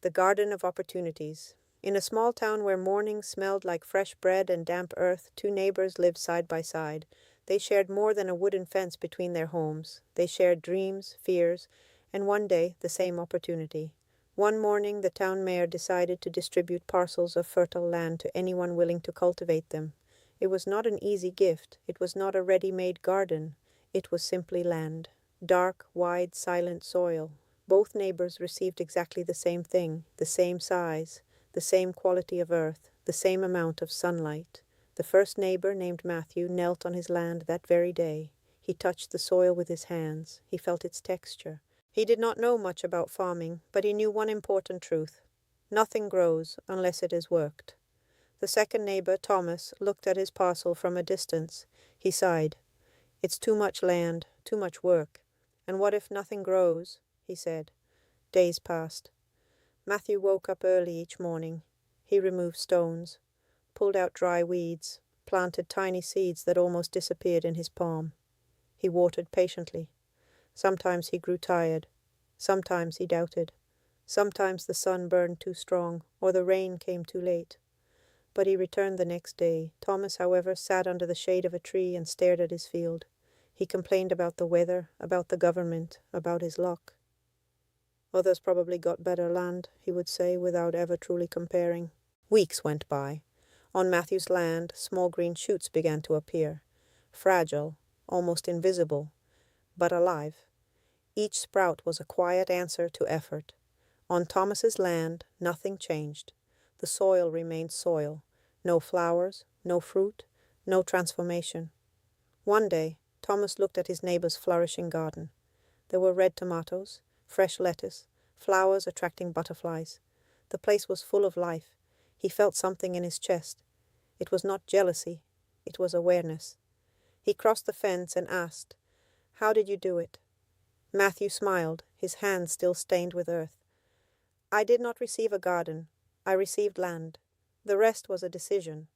The Garden of Opportunities. In a small town where mornings smelled like fresh bread and damp earth, two neighbors lived side by side. They shared more than a wooden fence between their homes. They shared dreams, fears, and one day the same opportunity. One morning, the town mayor decided to distribute parcels of fertile land to anyone willing to cultivate them. It was not an easy gift. It was not a ready-made garden. It was simply land. Dark, wide, silent soil. Both neighbors received exactly the same thing, the same size, the same quality of earth, the same amount of sunlight. The first neighbor, named Matthew, knelt on his land that very day. He touched the soil with his hands. He felt its texture. He did not know much about farming, but he knew one important truth. Nothing grows unless it is worked. The second neighbor, Thomas, looked at his parcel from a distance. He sighed. "It's too much land, too much work. And what if nothing grows?" he said. Days passed. Matthew woke up early each morning. He removed stones, pulled out dry weeds, planted tiny seeds that almost disappeared in his palm. He watered patiently. Sometimes he grew tired. Sometimes he doubted. Sometimes the sun burned too strong, or the rain came too late. But he returned the next day. Thomas, however, sat under the shade of a tree and stared at his field. He complained about the weather, about the government, about his luck. "Others probably got better land," he would say, without ever truly comparing. Weeks went by. On Matthew's land, small green shoots began to appear. Fragile, almost invisible, but alive. Each sprout was a quiet answer to effort. On Thomas's land, nothing changed. The soil remained soil. No flowers, no fruit, no transformation. One day, Thomas looked at his neighbor's flourishing garden. There were red tomatoes, fresh lettuce, flowers attracting butterflies. The place was full of life. He felt something in his chest. It was not jealousy. It was awareness. He crossed the fence and asked, "How did you do it?" Matthew smiled, his hands still stained with earth. "I did not receive a garden. I received land. The rest was a decision."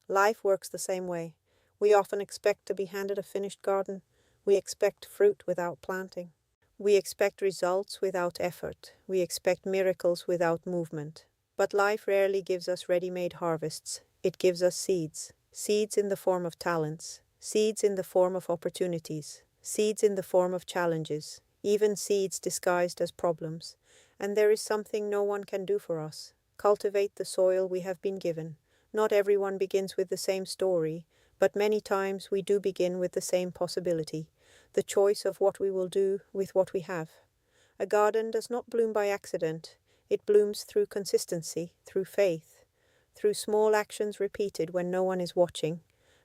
Life works the same way. We often expect to be handed a finished garden. We expect fruit without planting. We expect results without effort. We expect miracles without movement. But life rarely gives us ready-made harvests. It gives us seeds. Seeds in the form of talents. Seeds in the form of opportunities. Seeds in the form of challenges. Even seeds disguised as problems. And there is something no one can do for us. Cultivate the soil we have been given. Not everyone begins with the same story, but many times we do begin with the same possibility, the choice of what we will do with what we have. A garden does not bloom by accident. It blooms through consistency, through faith, through small actions repeated when no one is watching.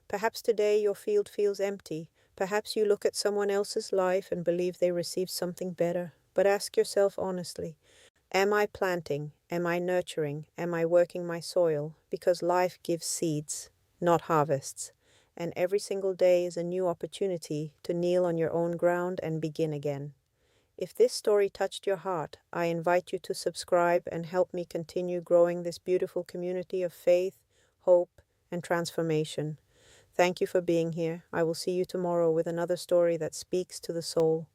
Perhaps today your field feels empty. Perhaps you look at someone else's life and believe they received something better. But ask yourself honestly, am I planting? Am I nurturing? Am I working my soil? Because life gives seeds, not harvests. And every single day is a new opportunity to kneel on your own ground and begin again. If this story touched your heart, I invite you to subscribe and help me continue growing this beautiful community of faith, hope, and transformation. Thank you for being here. I will see you tomorrow with another story that speaks to the soul.